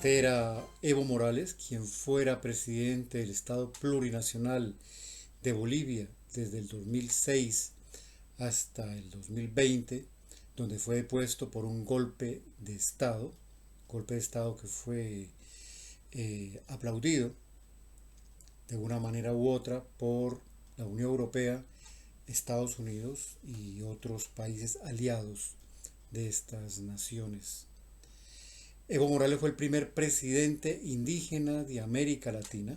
Este era Evo Morales, quien fuera presidente del Estado Plurinacional de Bolivia desde el 2006 hasta el 2020, donde fue depuesto por un golpe de Estado que fue aplaudido de una manera u otra por la Unión Europea, Estados Unidos y otros países aliados de estas naciones. Evo Morales fue el primer presidente indígena de América Latina.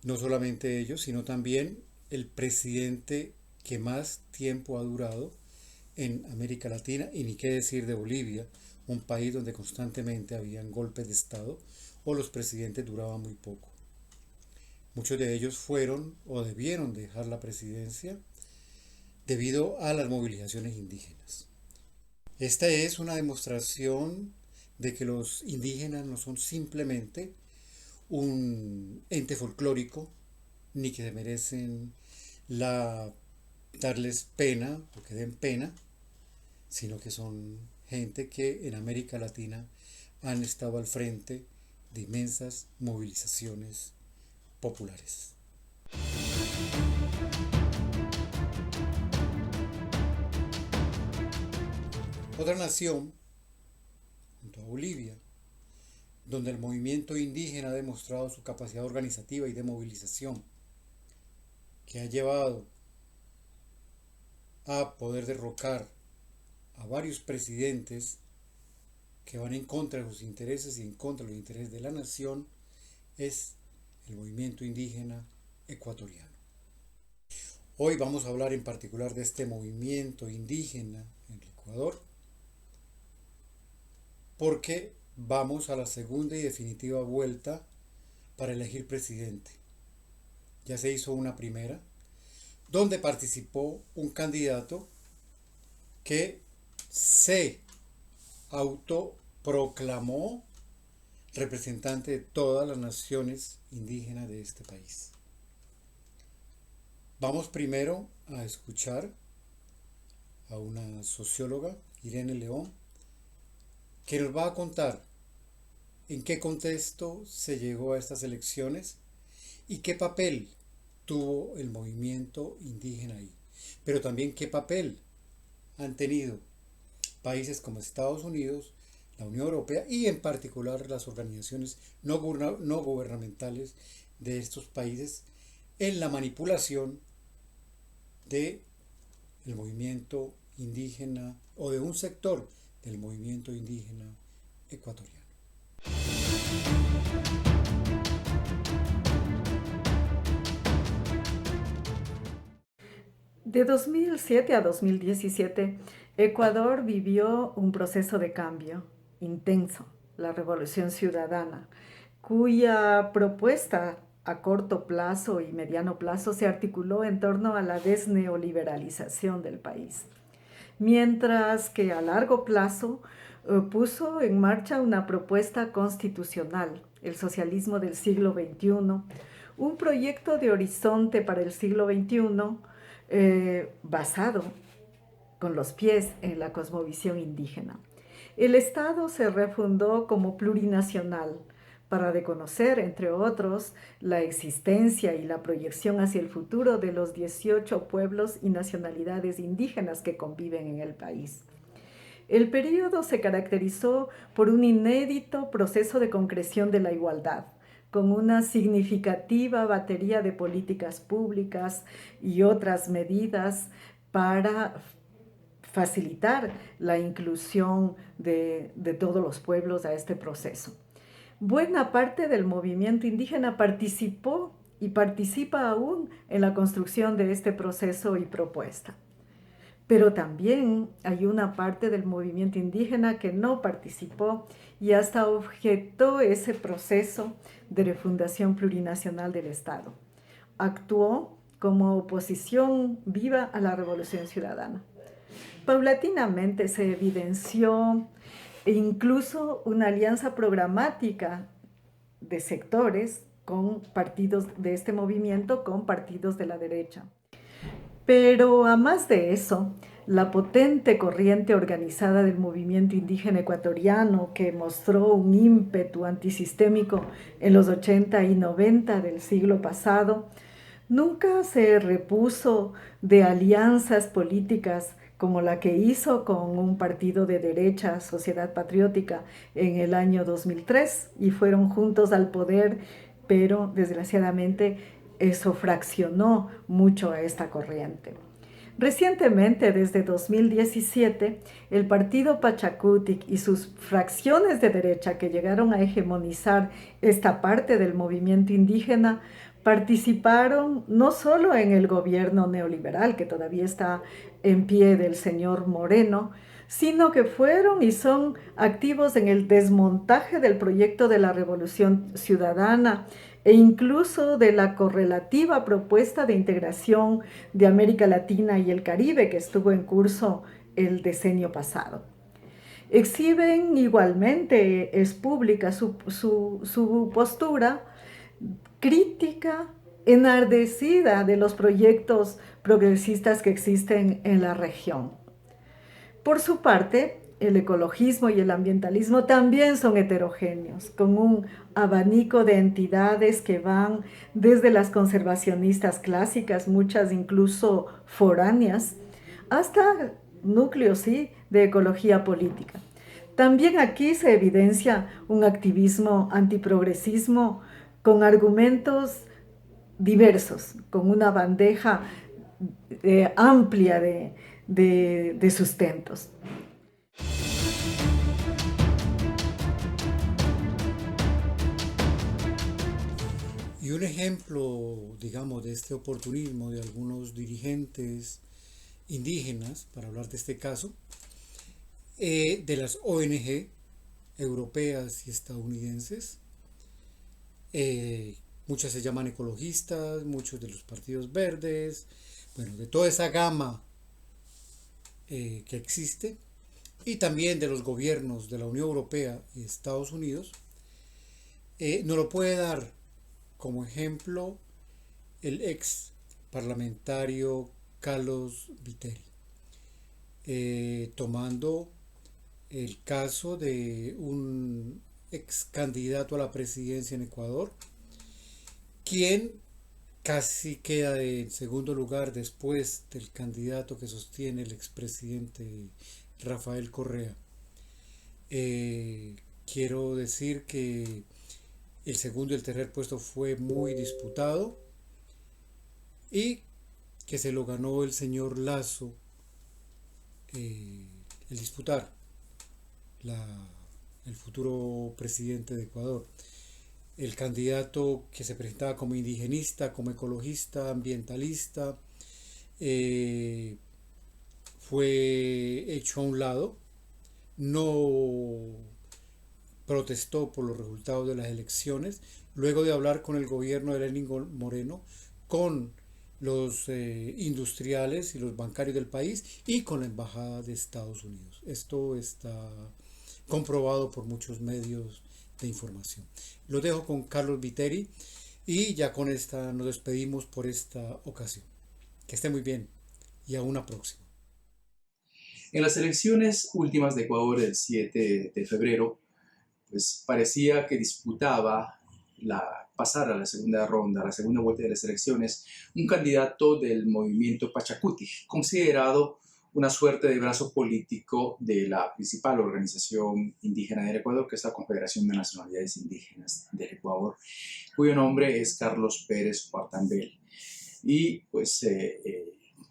No solamente ellos, sino también el presidente que más tiempo ha durado en América Latina, y ni qué decir de Bolivia, un país donde constantemente habían golpes de Estado o los presidentes duraban muy poco. Muchos de ellos fueron o debieron dejar la presidencia debido a las movilizaciones indígenas. Esta es una demostración de que los indígenas no son simplemente un ente folclórico, ni que se merecen darles pena o que den pena, sino que son gente que en América Latina han estado al frente de inmensas movilizaciones populares. Otra nación, junto a Bolivia, donde el movimiento indígena ha demostrado su capacidad organizativa y de movilización, que ha llevado a poder derrocar a varios presidentes que van en contra de sus intereses y en contra de los intereses de la nación, es el movimiento indígena ecuatoriano. Hoy vamos a hablar en particular de este movimiento indígena en el Ecuador, porque vamos a la segunda y definitiva vuelta para elegir presidente. Ya se hizo una primera, donde participó un candidato que se autoproclamó representante de todas las naciones indígenas de este país. Vamos primero a escuchar a una socióloga, Irene León, que nos va a contar en qué contexto se llegó a estas elecciones y qué papel tuvo el movimiento indígena ahí, pero también qué papel han tenido países como Estados Unidos, la Unión Europea y en particular las organizaciones no gubernamentales de estos países en la manipulación de el movimiento indígena o de un sector del movimiento indígena ecuatoriano. De 2007 a 2017, Ecuador vivió un proceso de cambio intenso, la Revolución Ciudadana, cuya propuesta a corto plazo y mediano plazo se articuló en torno a la desneoliberalización del país, mientras que a largo plazo puso en marcha una propuesta constitucional, el socialismo del siglo XXI, un proyecto de horizonte para el siglo XXI basado con los pies en la cosmovisión indígena. El Estado se refundó como plurinacional para reconocer, entre otros, la existencia y la proyección hacia el futuro de los 18 pueblos y nacionalidades indígenas que conviven en el país. El periodo se caracterizó por un inédito proceso de concreción de la igualdad, con una significativa batería de políticas públicas y otras medidas para facilitar la inclusión de todos los pueblos a este proceso. Buena parte del movimiento indígena participó y participa aún en la construcción de este proceso y propuesta. Pero también hay una parte del movimiento indígena que no participó y hasta objetó ese proceso de refundación plurinacional del Estado. Actuó como oposición viva a la Revolución Ciudadana. Paulatinamente se evidenció incluso una alianza programática de sectores con partidos de este movimiento con partidos de la derecha. Pero a más de eso, la potente corriente organizada del movimiento indígena ecuatoriano que mostró un ímpetu antisistémico en los 80 y 90 del siglo pasado, nunca se repuso de alianzas políticas como la que hizo con un partido de derecha, Sociedad Patriótica, en el año 2003 y fueron juntos al poder, pero desgraciadamente eso fraccionó mucho a esta corriente. Recientemente, desde 2017, el partido Pachacutic y sus fracciones de derecha que llegaron a hegemonizar esta parte del movimiento indígena participaron no solo en el gobierno neoliberal que todavía está en pie del señor Moreno, sino que fueron y son activos en el desmontaje del proyecto de la Revolución Ciudadana e incluso de la correlativa propuesta de integración de América Latina y el Caribe que estuvo en curso el decenio pasado. Exhiben igualmente, es pública su postura crítica enardecida de los proyectos progresistas que existen en la región. Por su parte, el ecologismo y el ambientalismo también son heterogéneos, con un abanico de entidades que van desde las conservacionistas clásicas, muchas incluso foráneas, hasta núcleos, sí, de ecología política. También aquí se evidencia un activismo antiprogresismo con argumentos diversos, con una bandeja amplia de sustentos. Y un ejemplo, digamos, de este oportunismo de algunos dirigentes indígenas, para hablar de este caso, de las ONG europeas y estadounidenses. Muchas se llaman ecologistas, muchos de los partidos verdes, bueno, de toda esa gama que existe, y también de los gobiernos de la Unión Europea y Estados Unidos, nos lo puede dar como ejemplo el ex parlamentario Carlos Viteri, tomando el caso de un ex candidato a la presidencia en Ecuador, quien casi queda en segundo lugar después del candidato que sostiene el expresidente Rafael Correa. Quiero decir que el segundo y el tercer puesto fue muy disputado y que se lo ganó el señor Lasso, el disputar la, el futuro presidente de Ecuador. El candidato que se presentaba como indigenista, como ecologista, ambientalista, fue hecho a un lado, no protestó por los resultados de las elecciones, luego de hablar con el gobierno de Lenín Moreno, con los industriales y los bancarios del país y con la embajada de Estados Unidos. Esto está comprobado por muchos medios de información. Lo dejo con Carlos Viteri y ya con esta nos despedimos por esta ocasión. Que esté muy bien y a una próxima. En las elecciones últimas de Ecuador el 7 de febrero, pues parecía que disputaba pasar a la segunda ronda, a la segunda vuelta de las elecciones, un candidato del movimiento Pachacuti, considerado una suerte de brazo político de la principal organización indígena del Ecuador, que es la Confederación de Nacionalidades Indígenas del Ecuador, cuyo nombre es Carlos Pérez Cuartambel. Y pues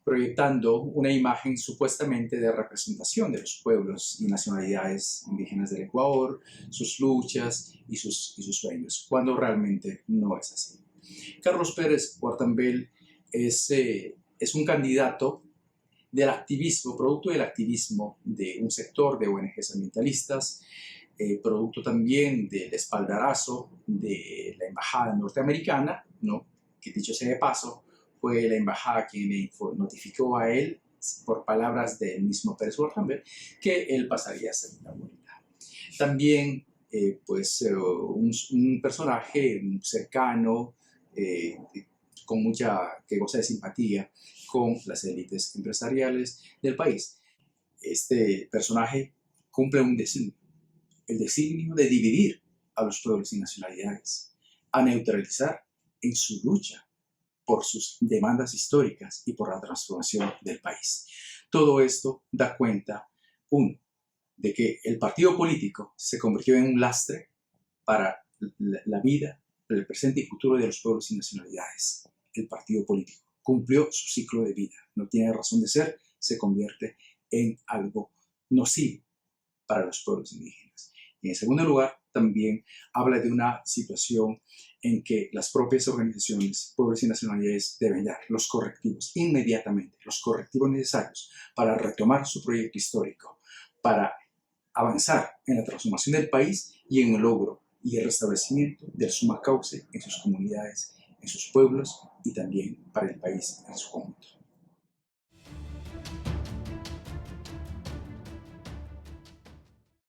proyectando una imagen supuestamente de representación de los pueblos y nacionalidades indígenas del Ecuador, sus luchas y sus sueños, cuando realmente no es así. Carlos Pérez Cuartambel es un candidato del activismo, producto del activismo de un sector de ONGs ambientalistas, producto también del espaldarazo de la embajada norteamericana, ¿no? Que dicho sea de paso, fue la embajada quien le notificó a él, por palabras del mismo Pérez Cuartambel, que él pasaría a segunda vuelta. También, un personaje cercano, que goza de simpatía con las élites empresariales del país. Este personaje cumple un designio, el designio de dividir a los pueblos y nacionalidades, a neutralizar en su lucha por sus demandas históricas y por la transformación del país. Todo esto da cuenta, uno, de que el partido político se convirtió en un lastre para la vida, el presente y futuro de los pueblos y nacionalidades. El partido político cumplió su ciclo de vida, no tiene razón de ser, se convierte en algo nocivo para los pueblos indígenas. Y en segundo lugar, también habla de una situación en que las propias organizaciones, pueblos y nacionalidades deben dar los correctivos inmediatamente, los correctivos necesarios para retomar su proyecto histórico, para avanzar en la transformación del país y en el logro y el restablecimiento del summa causa en sus comunidades, en sus pueblos y también para el país en su conjunto.